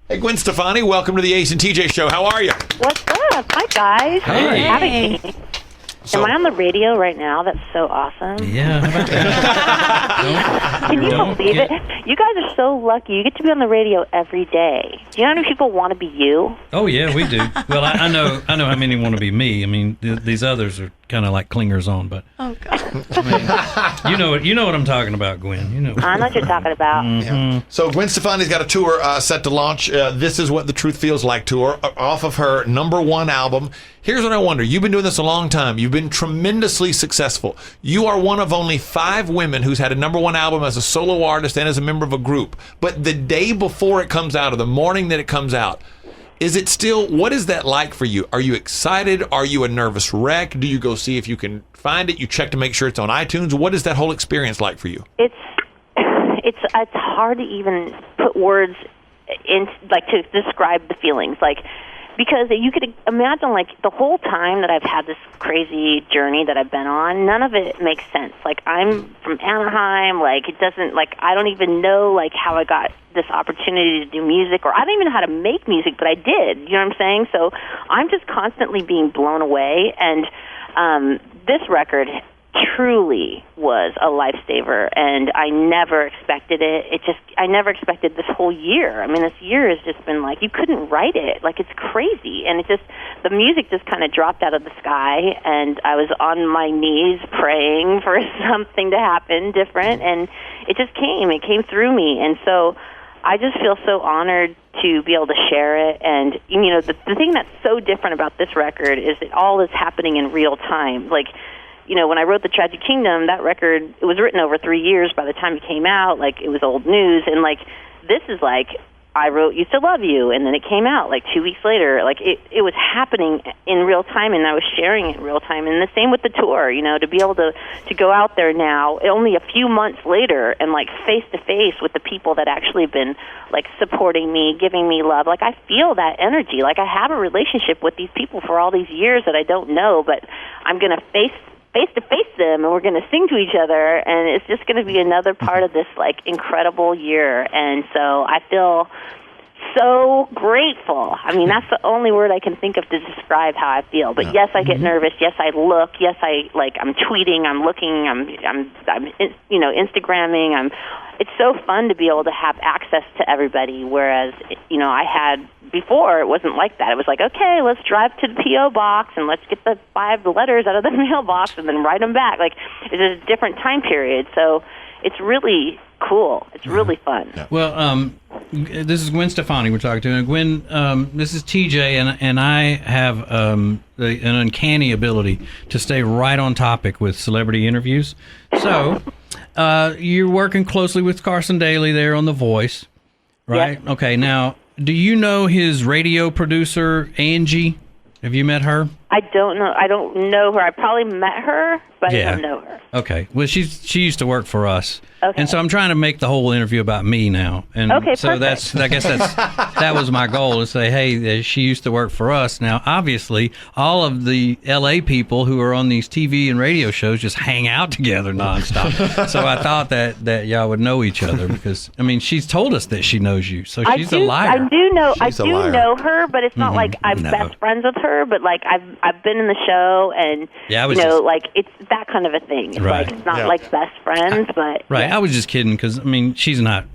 Hey, Gwen Stefani, welcome to the Ace and TJ Show. How are you? What's up? Hi, guys. Hey. Thanks for having me. Am I on the radio right now? That's so awesome. Yeah, how about that? Can you believe it? You guys are so lucky. You get to be on the radio every day. Do you know how many people want to be you? Oh, yeah, we do. Well, I know how many want to be me. I mean, these others are kind of like clingers on, but Oh, God. I mean, you know what I'm talking about, Gwen. You know. I know what you're talking about. Yeah. So Gwen Stefani's got a tour set to launch. This is what the Truth Feels Like tour off of her #1 album. Here's what I wonder. You've been doing this a long time. You've been tremendously successful. You are one of only 5 women who's had a #1 album as a solo artist and as a member of a group. But the day before it comes out, or the morning that it comes out, is it still, what is that like for you? Are you excited? Are you a nervous wreck? Do you go see if you can find it? You check to make sure it's on iTunes? What is that whole experience like for you? It's hard to even put words in, like, to describe the feelings. Like, because you could imagine, like, the whole time that I've had this crazy journey that I've been on, none of it makes sense. Like, I'm from Anaheim, like, it doesn't, like, I don't even know, like, how I got this opportunity to do music, or I don't even know how to make music, but I did, you know what I'm saying? So I'm just constantly being blown away, and this record truly was a lifesaver, and I never expected it. I never expected this whole year. I mean, this year has just been like, you couldn't write it. Like, it's crazy. And the music just kind of dropped out of the sky, and I was on my knees praying for something to happen different, and it just came. It came through me. And so I just feel so honored to be able to share it. And, you know, the thing that's so different about this record is that all is happening in real time. Like, you know, when I wrote The Tragic Kingdom, that record, it was written over 3 years by the time it came out. Like, it was old news. And, like, this is like, I wrote Used to Love You, and then it came out, like, 2 weeks later. Like, it was happening in real time, and I was sharing it in real time. And the same with the tour, you know, to be able to go out there now, only a few months later, and, like, face-to-face with the people that actually have been, like, supporting me, giving me love. Like, I feel that energy. Like, I have a relationship with these people for all these years that I don't know, but I'm going to face-to-face them, and we're going to sing to each other, and it's just going to be another part of this, like, incredible year. And so I feel so grateful. I mean, that's the only word I can think of to describe how I feel. But yes, I get nervous. Yes, I look. Yes, I'm tweeting. I'm looking. I'm you know, Instagramming. It's so fun to be able to have access to everybody. Whereas, you know, I had before, it wasn't like that. It was like, okay, let's drive to the P.O. box and let's get the 5 letters out of the mailbox and then write them back. Like, it's a different time period. So it's really cool. It's really fun. Well, this is Gwen Stefani we're talking to. And Gwen, this is TJ, and I have an uncanny ability to stay right on topic with celebrity interviews. So you're working closely with Carson Daly there on The Voice, right? Yes. Okay, now, do you know his radio producer, Angie? Have you met her? I don't know. I don't know her. I probably met her, but I don't know her. Okay. Well, she used to work for us. Okay. And so I'm trying to make the whole interview about me now. And okay, so perfect. I guess that was my goal, to say, hey, she used to work for us. Now, obviously, all of the LA people who are on these TV and radio shows just hang out together nonstop. So I thought that y'all would know each other, because I mean, she's told us that she knows you. So she's a liar. I do know. She's a I do liar. know her, but it's not like I'm best friends with her. But like I've been in the show, and like it's that kind of a thing. It's Right. like it's not like best friends, but right. I was just kidding, because I mean, she's not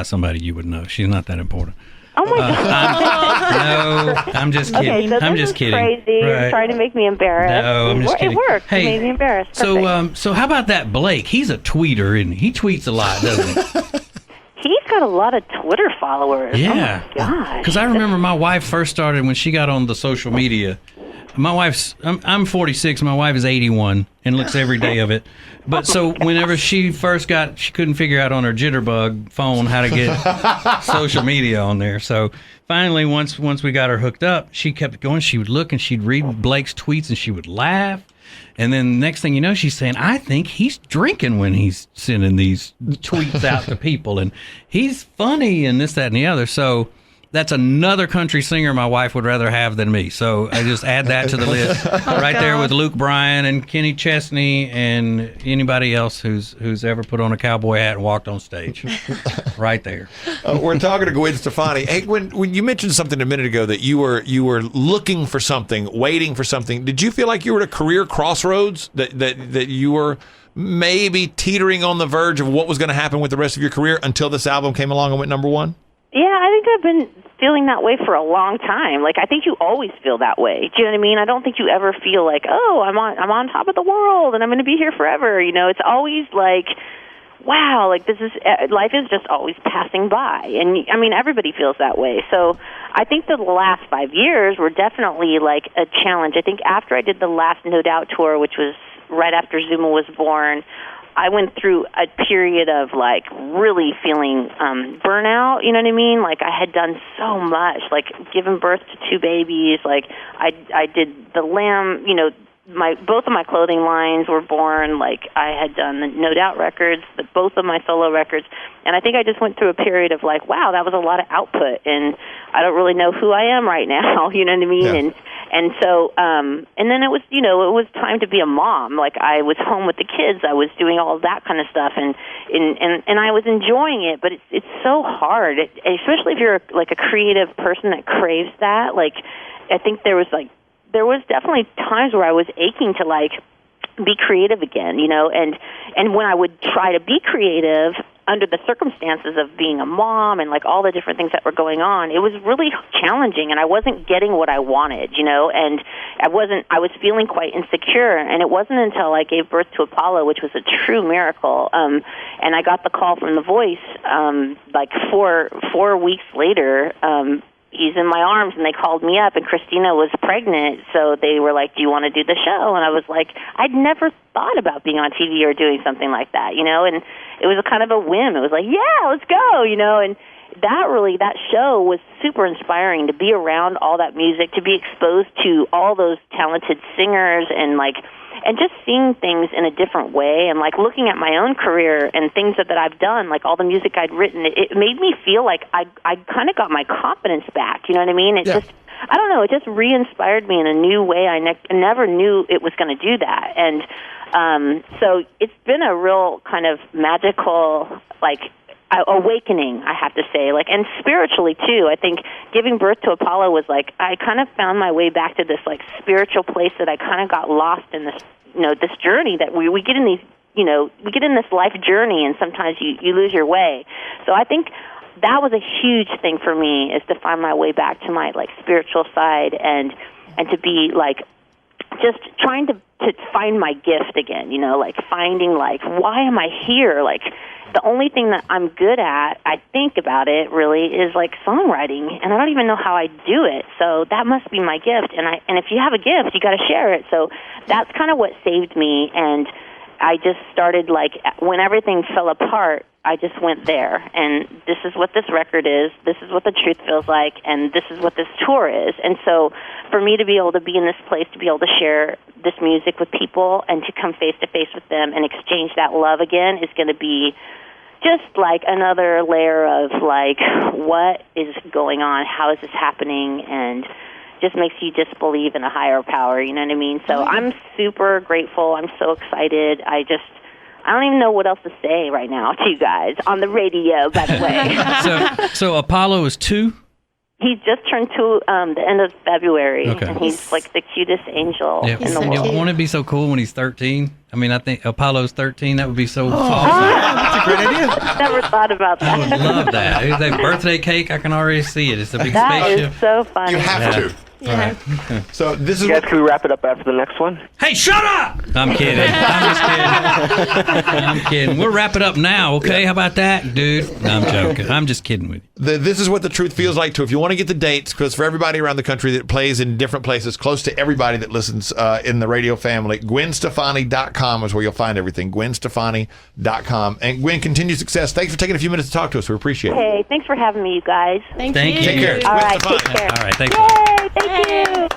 somebody you would know. She's not that important. Oh my God! No, I'm just kidding. Okay, so I'm this just is kidding. crazy. You're Right. trying to make me embarrassed. No, I'm just kidding. It worked. Hey, You made me embarrassed. Perfect. so how about that Blake? He's a tweeter, and he tweets a lot, doesn't he? He's got a lot of Twitter followers. Yeah. Oh my gosh. Because I remember my wife first started when she got on the social media. I'm 46. My wife is 81 and looks every day of it. But so whenever she first she couldn't figure out on her jitterbug phone how to get social media on there. So finally, once we got her hooked up, she kept going. She would look and she'd read Blake's tweets and she would laugh. And then next thing you know, she's saying, I think he's drinking when he's sending these tweets out to people. And he's funny and this, that, and the other. So that's another country singer my wife would rather have than me. So I just add that to the list right there with Luke Bryan and Kenny Chesney and anybody else who's ever put on a cowboy hat and walked on stage. Right there. We're talking to Gwen Stefani. Hey, Gwen, when you mentioned something a minute ago that you were looking for something, waiting for something, did you feel like you were at a career crossroads, that you were maybe teetering on the verge of what was going to happen with the rest of your career until this album came along and went number one? Yeah, I think I've been feeling that way for a long time. Like, I think you always feel that way. Do you know what I mean? I don't think you ever feel like, oh, I'm on top of the world and I'm going to be here forever. You know, it's always like, wow, like life is just always passing by. And I mean, everybody feels that way. So I think the last 5 years were definitely like a challenge. I think after I did the last No Doubt tour, which was right after Zuma was born, I went through a period of like really feeling burnout, you know what I mean? Like I had done so much, like given birth to 2 babies, like I did the Lamb, you know, both of my clothing lines were born, like I had done the No Doubt records, both of my solo records, and I think I just went through a period of like, wow, that was a lot of output, and I don't really know who I am right now, you know what I mean? Yeah. And so, and then it was, you know, it was time to be a mom. Like I was home with the kids, I was doing all of that kind of stuff, and I was enjoying it. But it's so hard, especially if you're like a creative person that craves that. Like, I think there was definitely times where I was aching to like be creative again, you know, and when I would try to be creative under the circumstances of being a mom and like all the different things that were going on, it was really challenging, and I wasn't getting what I wanted, you know, and I was feeling quite insecure, and it wasn't until I gave birth to Apollo, which was a true miracle, and I got the call from The Voice, like four weeks later, he's in my arms, and they called me up, and Christina was pregnant, so they were like, do you want to do the show? And I was like, I'd never thought about being on TV or doing something like that, you know, and it was a kind of a whim. It was like, yeah, let's go, you know, and that show was super inspiring, to be around all that music, to be exposed to all those talented singers, and just seeing things in a different way, and like looking at my own career and things that I've done, like all the music I'd written, it made me feel like I kind of got my confidence back, you know what I mean? It just, I don't know, it just re-inspired me in a new way. I never knew it was going to do that. And so it's been a real kind of magical, like, awakening, I have to say, like, and spiritually too. I think giving birth to Apollo was like, I kind of found my way back to this like spiritual place that I kind of got lost in this, you know, this journey that we get in these, you know, we get in this life journey, and sometimes you lose your way. So I think that was a huge thing for me, is to find my way back to my like spiritual side, and to be like just trying to find my gift again, you know, like finding like, why am I here? Like, the only thing that I'm good at, I think about it really, is like songwriting, and I don't even know how I do it. So that must be my gift. And if you have a gift, you got to share it. So that's kind of what saved me. And I just started, like, when everything fell apart, I just went there. And this is what this record is. This is what The Truth Feels Like. And this is what this tour is. And so for me to be able to be in this place, to be able to share this music with people and to come face to face with them and exchange that love again is going to be just like another layer of like, what is going on? How is this happening? And just makes you just believe in a higher power, you know what I mean? So I'm super grateful. I'm so excited. I don't even know what else to say right now to you guys on the radio, by the way. So Apollo is 2? He just turned 2 the end of February, okay. And he's like the cutest angel in the world. Won't it be so cool when he's 13? I mean, I think Apollo's 13. That would be so awesome. That's a great idea. Never thought about that. I would love that. That birthday cake, I can already see it. It's a big That spaceship. is so funny. You have to. Yeah. All right. So this is Guys, what, can we wrap it up after the next one? Hey, shut up! I'm kidding. I'm just kidding. I'm kidding. We'll wrap it up now, okay? How about that, dude? No, I'm joking. I'm just kidding with you. This is what The Truth Feels Like too. If you want to get the dates, because for everybody around the country that plays in different places, close to everybody that listens in the radio family, GwenStefani.com is where you'll find everything. GwenStefani.com. And Gwen, continued success. Thanks for taking a few minutes to talk to us. We appreciate it. Hey, thanks for having me, you guys. Thank Thank you. you. Take care. All Gwen right, Stefani. take care. All right, thanks. Yay, thank you.